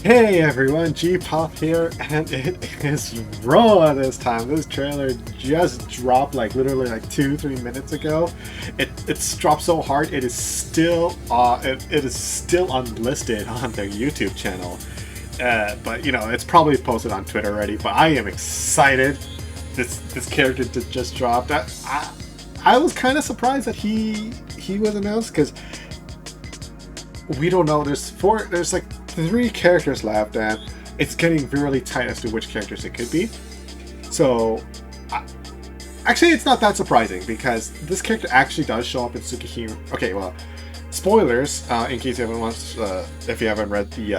Hey everyone, G-Pop here, and it is Roa this time. This trailer just dropped like literally like 2-3 minutes ago. It's dropped so hard it is still it is still unlisted on their YouTube channel. But you know, it's probably posted on Twitter already, but I am excited. This character just dropped. I was kind of surprised that he was announced because we don't know. There's like 3 characters left, and it's getting really tight as to which characters it could be. So, actually, it's not that surprising because this character actually does show up in Tsukihime. Okay, well, spoilers in case you haven't watched, if you haven't read the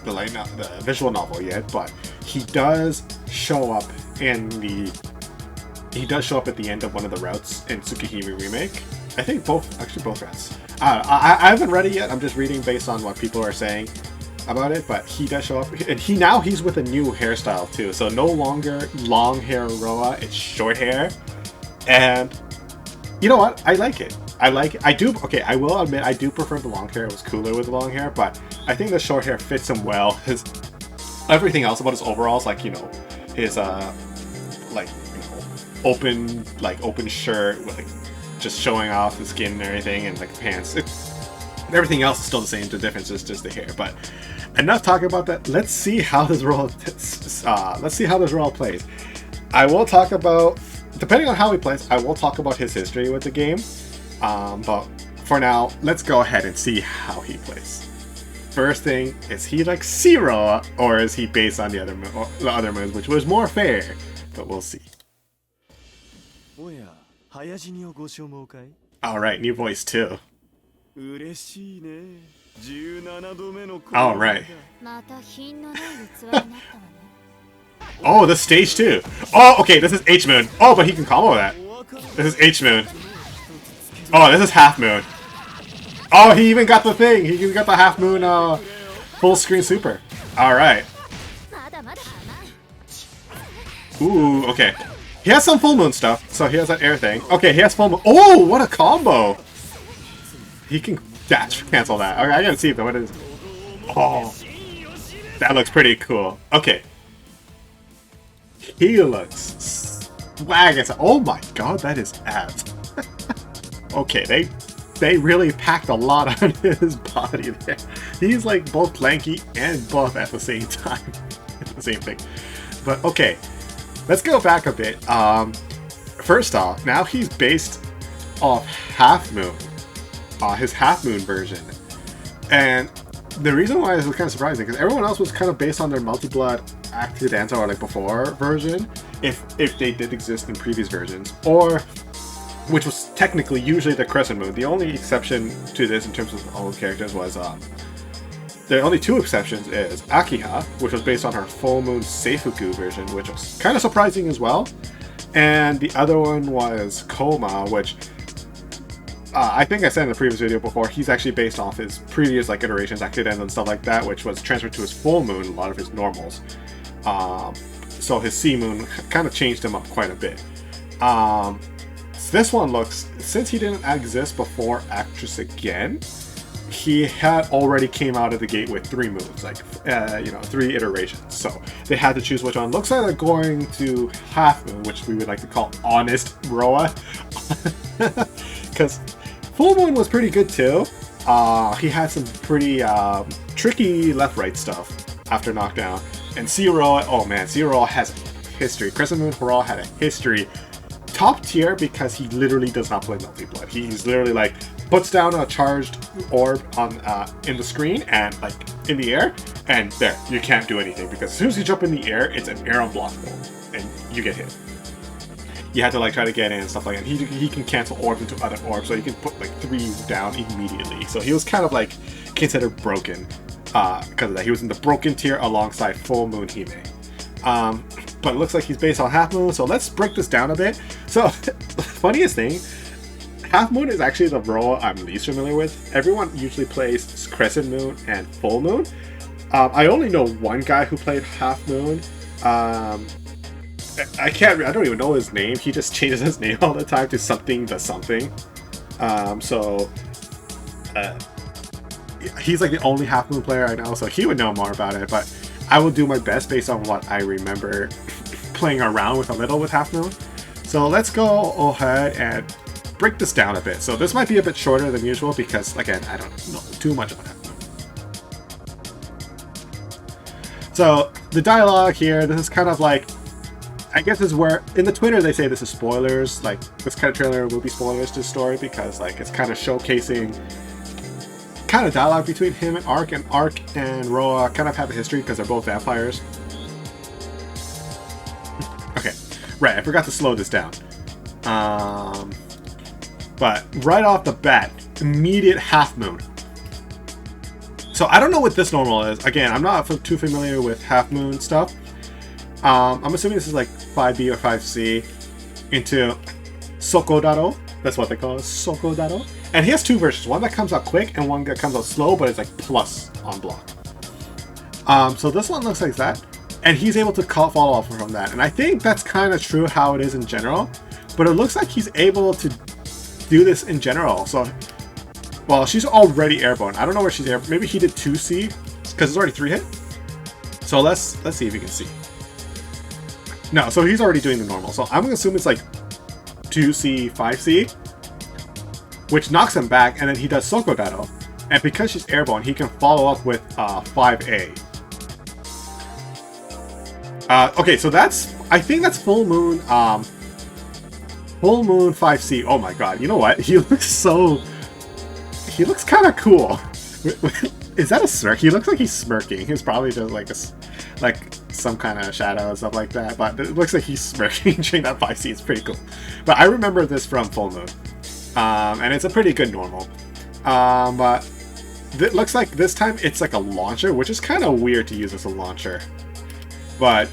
the visual novel yet, but he does show up in the. He does show up at the end of one of the routes in Tsukihime Remake. I think both routes. I haven't read it yet. I'm just reading based on what people are saying about it. But he does show up, and he's with a new hairstyle too. So no longer long hair Roa. It's short hair, and you know what? I like it. I like it. I do. Okay, I will admit I do prefer the long hair. It was cooler with the long hair, but I think the short hair fits him well. His everything else about his overalls, like his open shirt with just showing off the skin and everything, and like pants. Everything else is still the same. The difference is just the hair. But enough talking about that. Let's see how this role. Plays. I will talk about, depending on how he plays, I will talk about his history with the game. But for now, let's go ahead and see how he plays. First thing, is he like C-Roa, or is he based on the other moves, which was more fair? But we'll see. Alright, new voice too. Alright. Oh, this stage 2. Oh, okay, this is H-Moon. Oh, but he can combo that. This is H-Moon. Oh, this is Half Moon. Oh, he even got the thing. He even got the Half Moon full screen super. Alright. Ooh, okay. He has some full moon stuff, so he has that air thing. Okay, he has full moon. Oh, what a combo! He can dash cancel that. Okay, I gotta see what it is. Oh, that looks pretty cool. Okay. He looks swag. Oh my god, that is abs. Okay, they really packed a lot on his body there. He's like both lanky and buff at the same time. The same thing. But okay. Let's go back a bit. First off, now he's based off Half Moon, his Half Moon version. And the reason why this was kind of surprising, because everyone else was kind of based on their Multi-Blood Accidenta or like before version, if they did exist in previous versions, or which was technically usually the Crescent Moon. The only exception to this in terms of all the characters was the only 2 exceptions is Akiha, which was based on her Full Moon Seifuku version, which was kind of surprising as well. And the other one was Koma, which I think I said in the previous video before, he's actually based off his previous like iterations, Accident and stuff like that, which was transferred to his Full Moon, a lot of his normals. So his Sea Moon kind of changed him up quite a bit. So this one looks, since he didn't exist before Actress Again, he had already came out of the gate with 3 moves, like 3 iterations. So they had to choose which one. Looks like they're going to Half Moon, which we would like to call Honest Roa, because Full Moon was pretty good too. He had some pretty tricky left-right stuff after knockdown. And C-Roa, oh man, C-Roa has a history. Crescent Moon Roa had a history. Top tier because he literally does not play Multi-Blood. He's literally like puts down a charged orb on in the screen and like in the air, and there you can't do anything because as soon as you jump in the air, it's an air unblockable and you get hit. You have to like try to get in and stuff like that. He can cancel orbs into other orbs, so you can put like 3 down immediately. So he was kind of like considered broken because of that. He was in the broken tier alongside Full Moon Hime. But it looks like he's based on Half Moon, so let's break this down a bit. So, funniest thing, Half Moon is actually the Roa I'm least familiar with. Everyone usually plays Crescent Moon and Full Moon. I only know one guy who played Half Moon. I don't even know his name. He just changes his name all the time to something the something. he's like the only Half Moon player I know, so he would know more about it, but I will do my best based on what I remember playing around with a little with Half Moon. So let's go ahead and break this down a bit. So this might be a bit shorter than usual because, again, I don't know too much about Half Moon. So the dialogue here, this is kind of like, I guess is where, in the Twitter they say this is spoilers, like this kind of trailer will be spoilers to the story because like it's kind of showcasing kind of dialogue between him and Ark and Roa kind of have a history because they're both vampires. Okay, right, I forgot to slow this down. But right off the bat, immediate Half Moon. So I don't know what this normal is. Again, I'm not too familiar with Half Moon stuff. I'm assuming this is like 5B or 5C into Sokodaro. That's what they call it, Sokodaro. And he has two versions, one that comes out quick and one that comes out slow, but it's like plus on block. So this one looks like that. And he's able to follow off from that. And I think that's kind of true how it is in general. But it looks like he's able to do this in general. So, well, she's already airborne. I don't know where she's airborne. Maybe he did 2C because it's already 3 hit. So let's see if you can see. No, so he's already doing the normal. So I'm going to assume it's like 2C, 5C, which knocks him back, and then he does Sokodaro. And because she's airborne, he can follow up with 5A. Okay, so that's, I think that's Full Moon 5C. Oh my god, you know what? He looks kind of cool. Is that a smirk? He looks like he's smirking. He's probably just like some kind of shadow and stuff like that, but it looks like he's smirking during that 5C. It's pretty cool. But I remember this from Full Moon. And it's a pretty good normal. But it looks like this time it's like a launcher, which is kind of weird to use as a launcher. But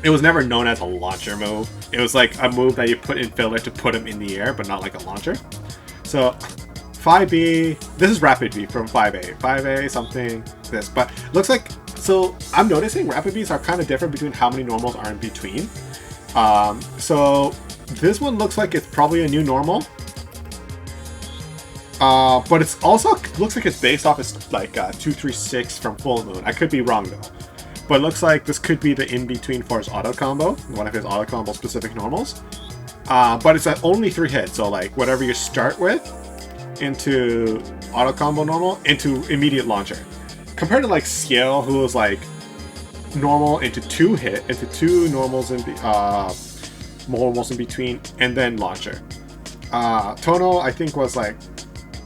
it was never known as a launcher move. It was like a move that you put in filler to put him in the air, but not like a launcher. So 5B, this is Rapid B from 5A. 5A something, this. But looks like, so I'm noticing Rapid Bs are kind of different between how many normals are in between. So this one looks like it's probably a new normal. But it's also looks like it's based off as like 236 from Full Moon. I could be wrong though. But it looks like this could be the in-between for his auto combo, one of his auto combo specific normals. But it's only 3 hits, so like whatever you start with into auto combo normal into immediate launcher. Compared to like Ciel, who was like normal into 2 normals in normals in between, and then launcher. Tono I think was like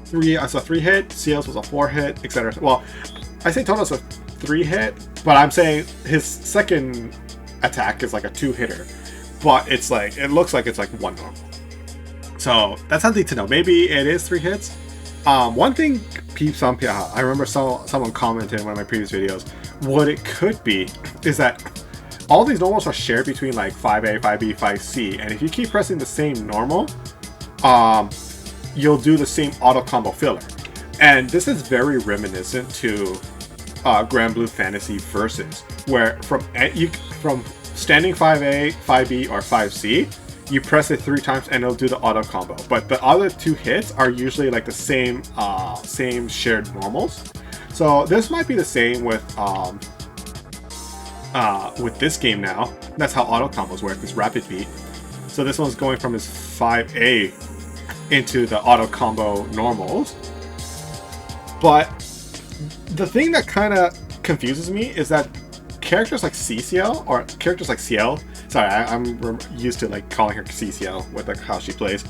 3 hit, Ciel's was a 4 hit, etc. Well, I say Tono's a 3 hit, but I'm saying his second attack is like a 2 hitter, but it's like, it looks like it's like 1 normal. So that's something to know. Maybe it is 3 hits. One thing I remember someone commented in one of my previous videos, what it could be is that all these normals are shared between like 5A, 5B, 5C, and if you keep pressing the same normal, you'll do the same auto combo filler. And this is very reminiscent to Grand Blue Fantasy Versus, where from standing 5A, 5B, or 5C, you press it 3 times and it'll do the auto combo. But the other 2 hits are usually like the same shared normals. So this might be the same with this game now. That's how auto combos work, this rapid beat. So this one's going from his 5A into the auto combo normals. But the thing that kind of confuses me is that characters like CCL, or characters like Ciel, sorry, I'm used to like calling her CCL with like how she plays.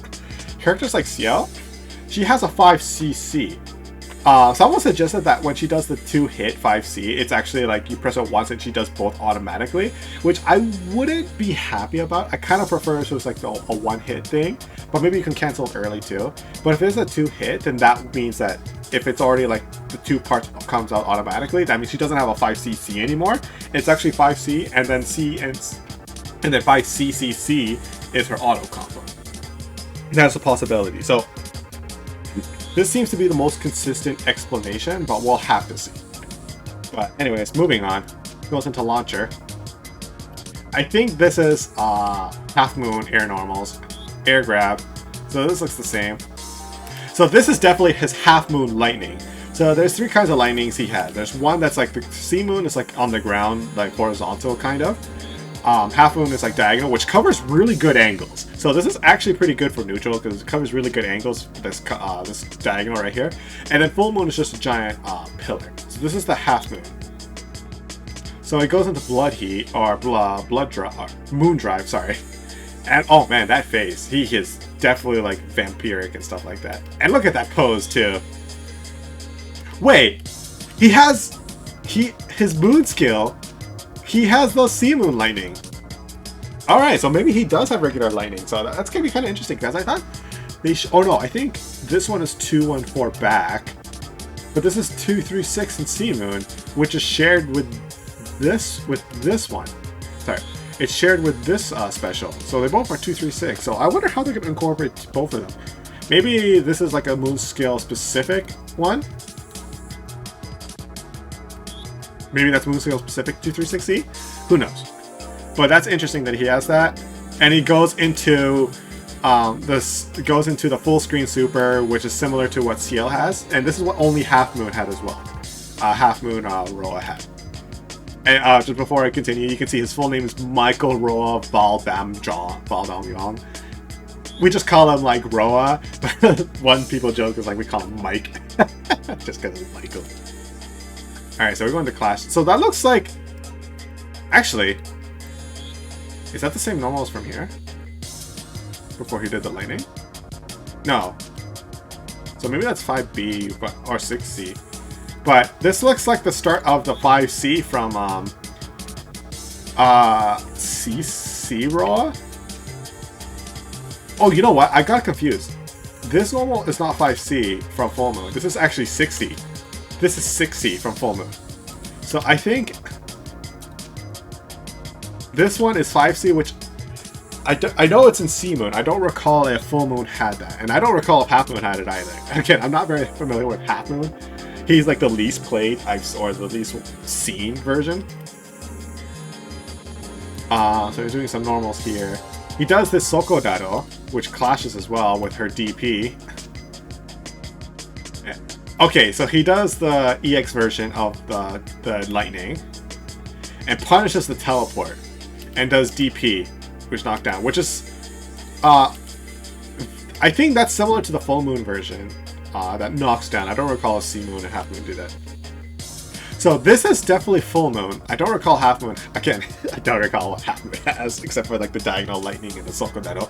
Characters like Ciel, she has a 5CC. Someone suggested that when she does the 2-hit 5C, it's actually like you press it once and she does both automatically, which I wouldn't be happy about. I kind of prefer if it was like a 1-hit thing, but maybe you can cancel it early too. But if it's a 2-hit, then that means that if it's already like the 2 parts comes out automatically, that means she doesn't have a 5CC anymore. It's actually 5C and then C and then 5CCC is her auto combo. That's a possibility. So this seems to be the most consistent explanation, but we'll have to see. But anyways, moving on. Goes into launcher. I think this is Half Moon Air Normals. Air Grab. So this looks the same. So this is definitely his Half Moon Lightning. So So there's three kinds of lightnings he had. There's one that's like the sea moon is like on the ground, like horizontal kind of. Half moon is like diagonal, which covers really good angles. So this is actually pretty good for neutral because it covers really good angles. This diagonal right here, and then full moon is just a giant pillar. So this is the half moon. So it goes into blood heat or moon drive. Sorry, and oh man, that face. He is definitely like vampiric and stuff like that. And look at that pose too. Wait, his moon skill. He has those sea moon lightning. Alright, so maybe he does have regular lightning. So that's going to be kind of interesting because I thought they oh no, I think this one is 214 back. But this is 236 in sea moon, which is shared with this one. Sorry. It's shared with this special. So they both are 236. So I wonder how they're going to incorporate both of them. Maybe this is like a moon scale specific one. Maybe that's moon scale specific 236C? Who knows? But that's interesting that he has that. And he goes into the full screen super, which is similar to what CL has. And this is what only Half Moon had as well. Half Moon Roa had. And just before I continue, you can see his full name is Michael Roa Baldamyong. We just call him like Roa. One people joke is like we call him Mike. Just because it's Michael. Alright, so we're going to Clash. So that looks like... Actually... Is that the same normal as from here? Before he did the lightning? No. So maybe that's 5B or 6C. But this looks like the start of the 5C from C-Roa? Oh, you know what? I got confused. This normal is not 5C from Full Moon. This is actually 6C. This is 6C from Full Moon. So I think this one is 5C, which I know it's in Sea Moon. I don't recall if Full Moon had that. And I don't recall if Half Moon had it either. Again, I'm not very familiar with Half Moon. He's like the least played, or the least seen version. So he's doing some normals here. He does this Sokodaro, which clashes as well with her DP. Okay, so he does the EX version of the lightning and punishes the teleport and does DP, which knockdown, which is I think that's similar to the Full Moon version that knocks down. I don't recall if Sea Moon and Half Moon do that. So this is definitely Full Moon. I don't recall Half Moon. Again, I don't recall what Half Moon has, except for like the diagonal lightning and the Sokodero.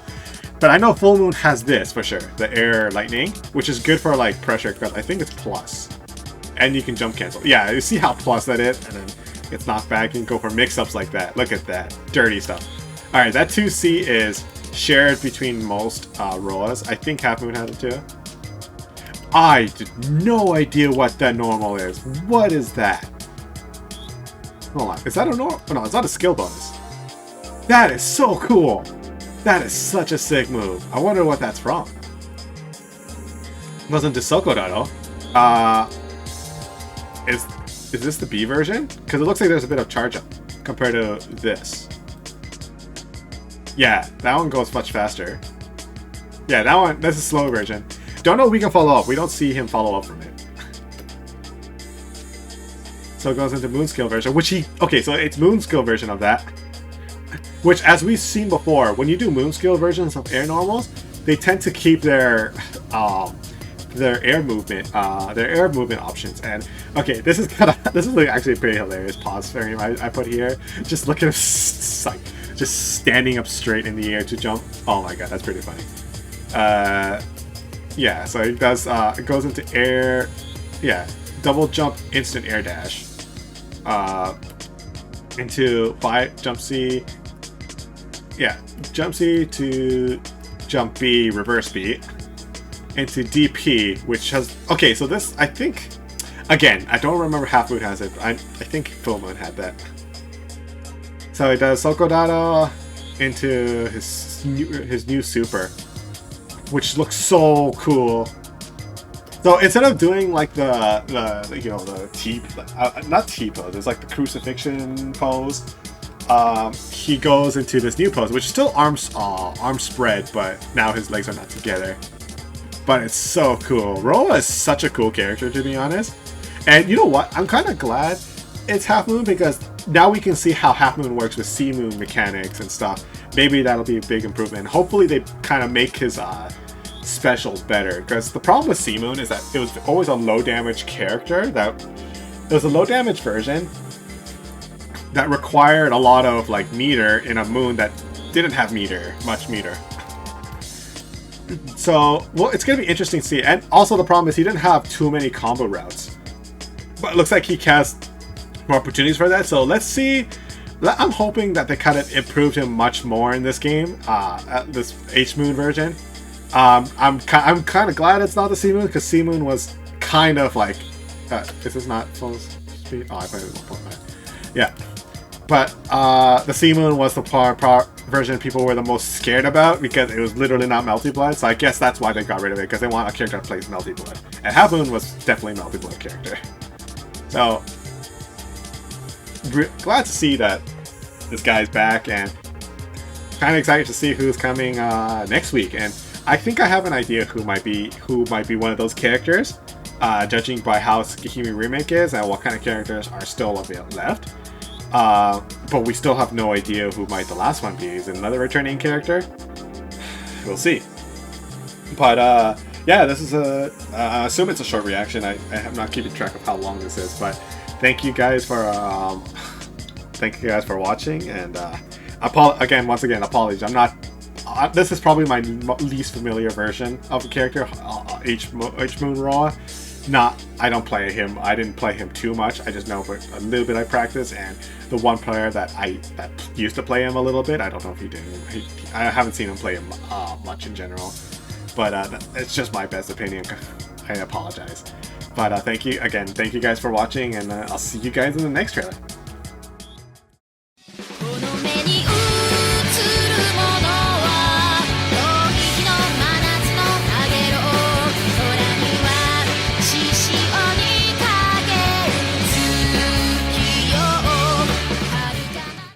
But I know Full Moon has this for sure, the air lightning, which is good for like pressure, because I think it's plus. And you can jump cancel. Yeah, you see how plus that is? And then it's knocked back. You can go for mix-ups like that. Look at that. Dirty stuff. Alright, that 2C is shared between most Roas. I think Half Moon had it too. I did no idea what that normal is. What is that? Hold on. Is that a normal? Oh, no, it's not a skill bonus. That is so cool. That is such a sick move. I wonder what that's from. Wasn't to Sokodaro. Is this the B version? Because it looks like there's a bit of charge up compared to this. Yeah, that one goes much faster. Yeah, that one, that's a slow version. Don't know if we can follow up. We don't see him follow up from it. So it goes into Moon Skill version, which okay, so it's Moon Skill version of that. Which, as we've seen before, when you do Moon Skill versions of air normals, they tend to keep their air movement options. And okay, this is like actually a pretty hilarious pause frame I put here. Just look at him, like just standing up straight in the air to jump. Oh my god, that's pretty funny. Yeah, so it does. It goes into air. Yeah, double jump, instant air dash. Into jump C. Yeah, jump C to jump B, reverse B, into DP, which has... Okay, so this, I think... Again, I don't remember Half Moon has it, but I think Full Moon had that. So he does Sokodaro into his new super, which looks so cool. So instead of doing like the T... not T pose, it's like the crucifixion pose. He goes into this new pose, which is still arm spread, but now his legs are not together. but it's so cool. Roa is such a cool character, to be honest. And you know what? I'm kind of glad it's Half Moon, because now we can see how Half Moon works with Sea Moon mechanics and stuff. Maybe that'll be a big improvement. Hopefully they kind of make his specials better, because the problem with Sea Moon is that it was always a low damage character. That it was a low damage version that required a lot of like meter in a moon that didn't have much meter. So, well, it's gonna be interesting to see. And also the problem is he didn't have too many combo routes, but it looks like he has more opportunities for that. So let's see. I'm hoping that they kind of improved him much more in this game, this H-Moon version. I'm kind of glad it's not the C-Moon, because C-Moon was kind of like, is this not full speed? Oh, I played it at 1.9. Yeah. But the C-Moon was the version people were the most scared about, because it was literally not Melty Blood. So I guess that's why they got rid of it, because they want a character that plays Melty Blood. And Half Moon was definitely a Melty Blood character. So glad to see that this guy's back, and kind of excited to see who's coming next week. And I think I have an idea who might be one of those characters, judging by how Tsukihime Remake is and what kind of characters are still left. But we still have no idea who might the last one be. Is it another returning character? We'll see. But yeah, this is I assume it's a short reaction. I'm not keeping track of how long this is, but thank you guys for watching. And once again, apologies. I'm not. This is probably my least familiar version of the character, H-Moon Roa. I don't play him. I didn't play him too much. I just know for a little bit I practice, and the one player that used to play him a little bit, I don't know if he did. I haven't seen him play him much in general, but it's just my best opinion. I apologize, but thank you again. Thank you guys for watching, and I'll see you guys in the next trailer.